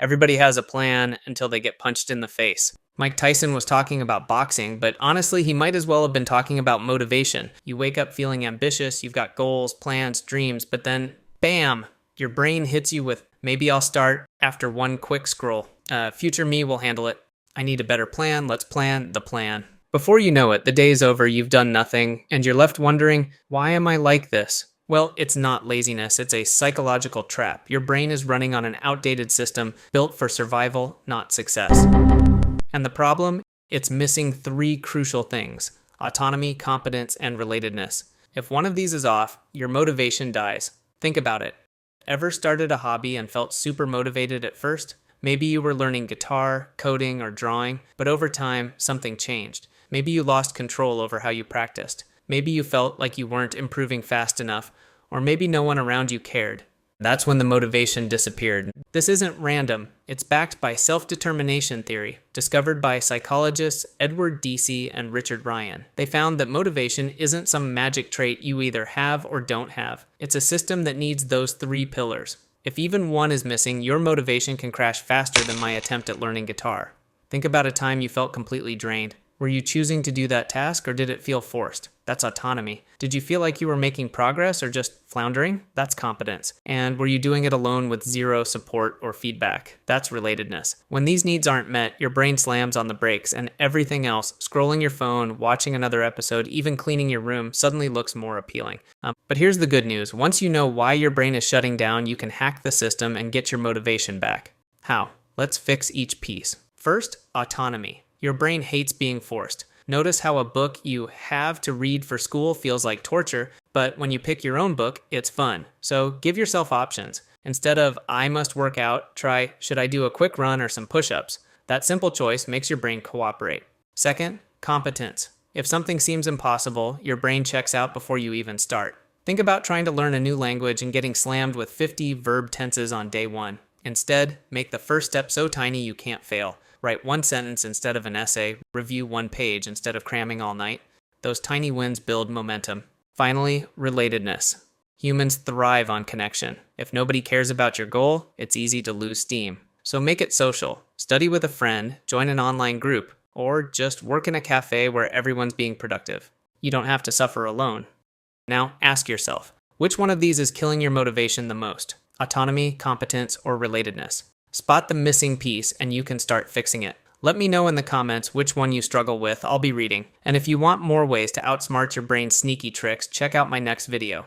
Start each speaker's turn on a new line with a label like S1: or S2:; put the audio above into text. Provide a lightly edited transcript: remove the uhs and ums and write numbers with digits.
S1: Everybody has a plan until they get punched in the face. Mike Tyson was talking about boxing, but honestly, he might as well have been talking about motivation. You wake up feeling ambitious, you've got goals, plans, dreams, but then, bam, your brain hits you with, maybe I'll start after one quick scroll. Future me will handle it. I need a better plan, let's plan the plan. Before you know it, the day's over, you've done nothing, and you're left wondering, why am I like this? Well, it's not laziness, it's a psychological trap. Your brain is running on an outdated system built for survival, not success. And the problem? It's missing three crucial things: autonomy, competence, and relatedness. If one of these is off, your motivation dies. Think about it. Ever started a hobby and felt super motivated at first? Maybe you were learning guitar, coding, or drawing, but over time, something changed. Maybe you lost control over how you practiced. Maybe you felt like you weren't improving fast enough, or maybe no one around you cared. That's when the motivation disappeared. This isn't random. It's backed by self-determination theory, discovered by psychologists Edward Deci and Richard Ryan. They found that motivation isn't some magic trait you either have or don't have. It's a system that needs those three pillars. If even one is missing, your motivation can crash faster than my attempt at learning guitar. Think about a time you felt completely drained. Were you choosing to do that task, or did it feel forced? That's autonomy. Did you feel like you were making progress or just floundering? That's competence. And were you doing it alone with zero support or feedback? That's relatedness. When these needs aren't met, your brain slams on the brakes, and everything else, scrolling your phone, watching another episode, even cleaning your room, suddenly looks more appealing. But here's the good news. Once you know why your brain is shutting down, you can hack the system and get your motivation back. How? Let's fix each piece. First, autonomy. Your brain hates being forced. Notice how a book you have to read for school feels like torture, but when you pick your own book, it's fun. So give yourself options. Instead of, I must work out, try, should I do a quick run or some push-ups? That simple choice makes your brain cooperate. Second, competence. If something seems impossible, your brain checks out before you even start. Think about trying to learn a new language and getting slammed with 50 verb tenses on day one. Instead, make the first step so tiny you can't fail. Write one sentence instead of an essay, review one page instead of cramming all night. Those tiny wins build momentum. Finally, relatedness. Humans thrive on connection. If nobody cares about your goal, it's easy to lose steam. So make it social. Study with a friend, join an online group, or just work in a cafe where everyone's being productive. You don't have to suffer alone. Now, ask yourself, which one of these is killing your motivation the most? Autonomy, competence, or relatedness? Spot the missing piece and you can start fixing it. Let me know in the comments which one you struggle with. I'll be reading. And if you want more ways to outsmart your brain's sneaky tricks, check out my next video.